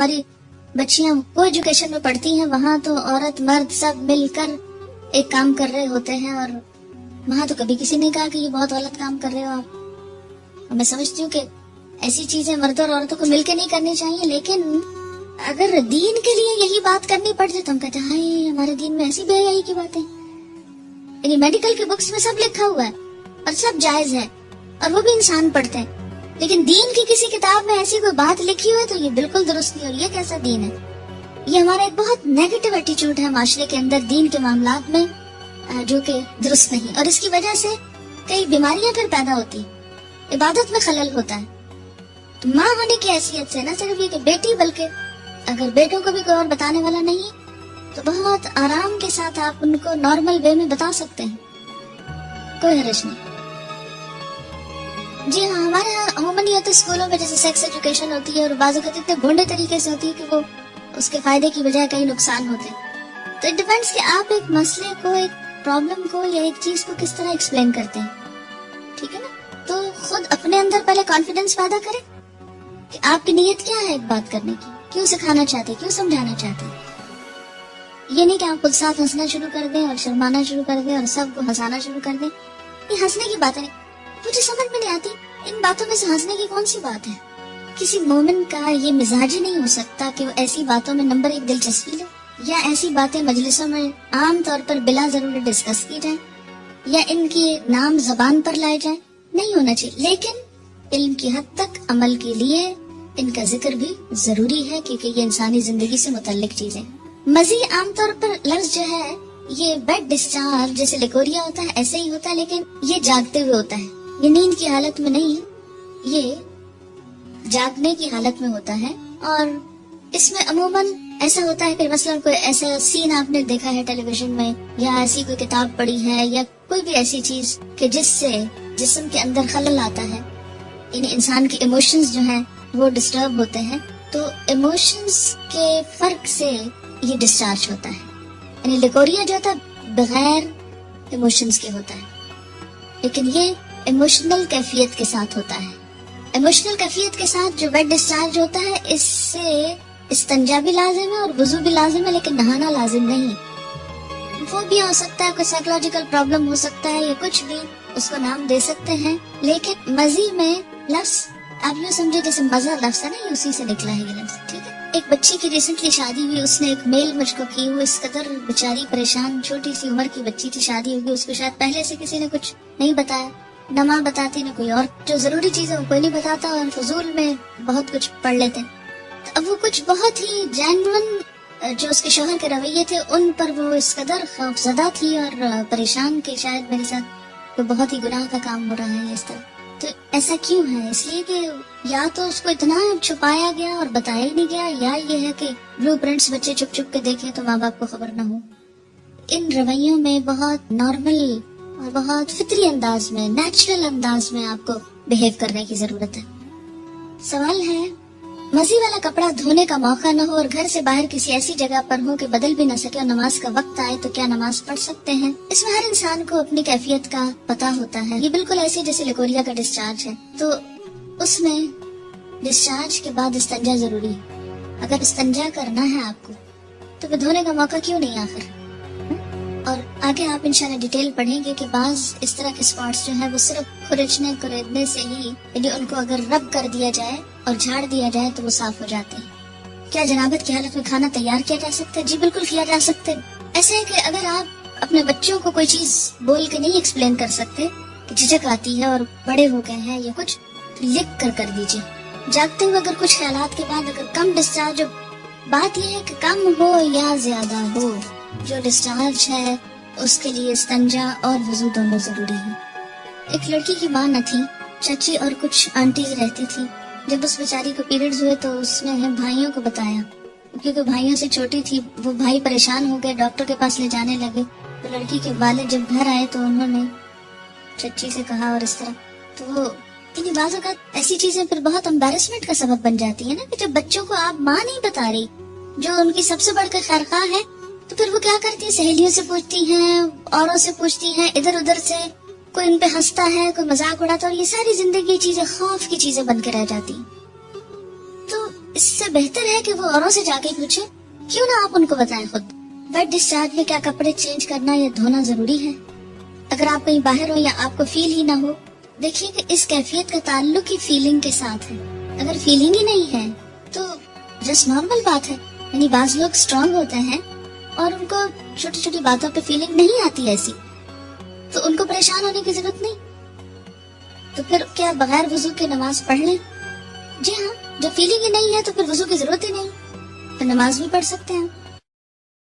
हमारी बच्चियां को एजुकेशन में पढ़ती हैं, वहाँ तो औरत मर्द सब मिलकर एक काम कर रहे होते हैं, और वहाँ तो कभी किसी ने कहा कि ये बहुत गलत काम कर रहे हो आप। मैं समझती हूँ कि ऐसी चीजें मर्द और औरतों को मिलकर नहीं करनी चाहिए, लेकिन अगर दीन के लिए यही बात करनी पड़ जाए तो हम कहते हैं हाय हमारे दीन में ऐसी बेहयाई की बातें। यानी मेडिकल की बुक्स में सब लिखा हुआ है और सब जायज है और वो भी इंसान पढ़ते हैं, लेकिन दीन की किसी किताब में ऐसी कोई बात लिखी हुई है तो ये बिल्कुल दुरुस्त नहीं। और ये कैसा दीन है? ये हमारा एक बहुत नेगेटिव एटीट्यूड है माशरे के अंदर दीन के मामलात में, जो कि दुरुस्त नहीं। और इसकी वजह से कई बीमारियां फिर पैदा होती, इबादत में खलल होता है। तो माँ होने की हैसियत से न सिर्फ ये कि बेटी, बल्कि अगर बेटों को भी कोई और बताने वाला नहीं तो बहुत आराम के साथ आप उनको नॉर्मल वे में बता सकते हैं, कोई हर्ज नहीं। जी हाँ, हमारे यहाँ अमूमन ये होता है स्कूलों में जैसे सेक्स एजुकेशन होती है और बाज़ वक़्त इतने भोंडे तरीके से होती है कि वो उसके फायदे की बजाय कई नुकसान होते हैं। तो इट डिपेंड्स कि आप एक मसले को, एक प्रॉब्लम को या एक चीज को किस तरह एक्सप्लेन करते हैं, ठीक है ना। तो खुद अपने अंदर पहले कॉन्फिडेंस पैदा करें कि आपकी नीयत क्या है एक बात करने की, क्यों सिखाना चाहते हैं, क्यों समझाना चाहते हैं। ये नहीं कि आप खुद साथ हंसना शुरू कर दें और शर्माना शुरू कर दें और सबको हंसाना शुरू कर दें। ये हंसने की बात है, मुझे समझ में नहीं आती इन बातों में से हंसने की कौन सी बात है। किसी मोमिन का ये मिजाज ही नहीं हो सकता कि वो ऐसी बातों में नंबर एक दिलचस्पी ले, या ऐसी बातें मजलिसों में आम तौर पर बिला जरूरी डिस्कस की जाए, या इनके नाम जबान पर लाए जाए। नहीं होना चाहिए, लेकिन इल्म की हद तक अमल के लिए इनका जिक्र भी जरूरी है, क्योंकि ये इंसानी जिंदगी से मुतल्लिक चीजें। मजी आमतौर पर लफ्ज जो है ये बेड डिस्चार्ज जैसे लिकोरिया होता है ऐसे ही होता है, लेकिन ये जागते हुए होता है, ये नींद की हालत में नहीं है, ये जागने की हालत में होता है। और इसमें अमूमन ऐसा होता है कि मसलन कोई ऐसा सीन आपने देखा है टेलीविजन में, या ऐसी कोई किताब पढ़ी है, या कोई भी ऐसी चीज कि जिससे जिस्म के अंदर खलल आता है, यानी इंसान के इमोशंस जो हैं वो डिस्टर्ब होते हैं, तो इमोशंस के फर्क से ये डिस्चार्ज होता है। यानी लिकोरिया जो होता है बगैर इमोशंस के होता है, लेकिन ये इमोशनल कैफियत के साथ होता है। इमोशनल कैफियत के साथ जो वेट डिस्चार्ज होता है, इससे इस्तंजा भी लाजिम है और वुजू भी लाजिम है, लेकिन नहाना लाजिम नहीं। वो भी हो सकता है, कोई साइकोलॉजिकल प्रॉब्लम हो सकता है, या कुछ भी उसको नाम दे सकते हैं, लेकिन मजी में लफ्ज आप यूँ समझे जैसे मजा लफ्ज है ना, ये उसी से निकला है ये लफ्ज, ठीक है। एक बच्ची की रिसेंटली शादी हुई, उसने एक मेल मुझको की, वो इस कदर बेचारी परेशान, छोटी सी उम्र की बच्ची थी, शादी होगी, उसको शायद पहले से किसी ने कुछ नहीं बताया, न माँ बताती न कोई और, जो जरूरी चीजें वो कोई नहीं बताता, और फजूल में बहुत कुछ पढ़ लेते। तो अब वो कुछ बहुत ही जेन्युइन जो उसके शौहर के रवैये थे उन पर वो इस कदर खौफजदा थी और परेशान कि शायद मेरे साथ कोई बहुत ही गुनाह का काम हो रहा है इस तरह। तो ऐसा क्यों है? इसलिए कि या तो उसको इतना छुपाया गया और बताया ही नहीं गया, या ये है कि ब्लूप्रिंट्स बच्चे छुप छुप के देखें तो माँ बाप को खबर ना हो। इन रवैयों में बहुत नॉर्मल और बहुत फितरी अंदाज में, नेचुरल अंदाज में आपको बिहेव करने की जरूरत है। सवाल है, मजी वाला कपड़ा धोने का मौका न हो और घर से बाहर किसी ऐसी जगह पर हो कि बदल भी न सके और नमाज का वक्त आए, तो क्या नमाज पढ़ सकते हैं? इसमें हर इंसान को अपनी कैफियत का पता होता है। ये बिल्कुल ऐसे जैसे लिकोरिया का डिस्चार्ज है, तो उसमें डिस्चार्ज के बाद इस्तंजा जरूरी है। अगर इस्तंजा करना है आपको तो फिर धोने का मौका क्यों नहीं आखिर? और आगे आप इंशाल्लाह डिटेल पढ़ेंगे कि बाज इस तरह के स्पॉट्स जो है वो सिर्फ खुरचने कुरेदने से ही, यदि उनको अगर रब कर दिया जाए और झाड़ दिया जाए तो वो साफ हो जाते हैं। क्या जनाबत की हालत में खाना तैयार किया जा सकता है? जी बिल्कुल किया जा सकता है। ऐसा है कि अगर आप अपने बच्चों को कोई चीज बोल के नहीं एक्सप्लेन कर सकते, झिझक आती है और बड़े हो गए हैं या कुछ, तो लिख कर दीजिए। जागते हुए अगर कुछ ख्यालात के बाद अगर कम डिस्चार्ज, बात यह है कि कम हो या ज्यादा हो, जो डिस्चार्ज है उसके लिए इस्तंजा और वुजू दोनों जरूरी है। एक लड़की की माँ न थी, चाची और कुछ आंटीज रहती थी। जब उस बेचारी को पीरियड्स हुए तो उसने भाइयों को बताया, क्योंकि भाइयों से छोटी थी। वो भाई परेशान हो गए, डॉक्टर के पास ले जाने लगे। तो लड़की के वालिद जब घर आए तो उन्होंने चाची से कहा और इस तरह, तो वो इन्हीं बातों का ऐसी चीजें फिर बहुत एम्बैरेसमेंट का सबब बन जाती है ना, कि जब बच्चों को आप माँ नहीं बता रही जो उनकी सबसे बढ़कर खैरखवाह है, तो फिर वो क्या करती है, सहेलियों से पूछती हैं, औरों से पूछती हैं, इधर उधर से, कोई उन पे हंसता है, कोई मजाक उड़ाता है, और ये सारी जिंदगी चीजें खौफ की चीजें बन के रह जाती। तो اس سے بہتر ہے کہ وہ اوروں سے جا کے پوچھے، کیوں نہ آپ ان کو بتائیں خود۔ بیڈ ڈسچارج میں کیا کپڑے چینج کرنا یا دھونا ضروری ہے؟ اگر آپ کہیں باہر ہو یا آپ کو فیل ہی نہ ہو، دیکھیے کہ اس کیفیت کا تعلق ہی فیلنگ کے ساتھ ہے۔ اگر فیلنگ ہی نہیں ہے تو جسٹ نارمل بات ہے۔ یعنی بعض لوگ اسٹرانگ ہوتے ہیں اور ان کو چھوٹی چھوٹی باتوں پہ فیلنگ نہیں آتی ایسی، تو ان کو پریشان ہونے کی ضرورت نہیں۔ تو پھر کیا بغیر وضو کے نماز پڑھ لیں؟ جی ہاں، جب فیلنگ ہی نہیں ہے تو پھر وضو کی ضرورت ہی نہیں، پھر نماز بھی پڑھ سکتے ہیں۔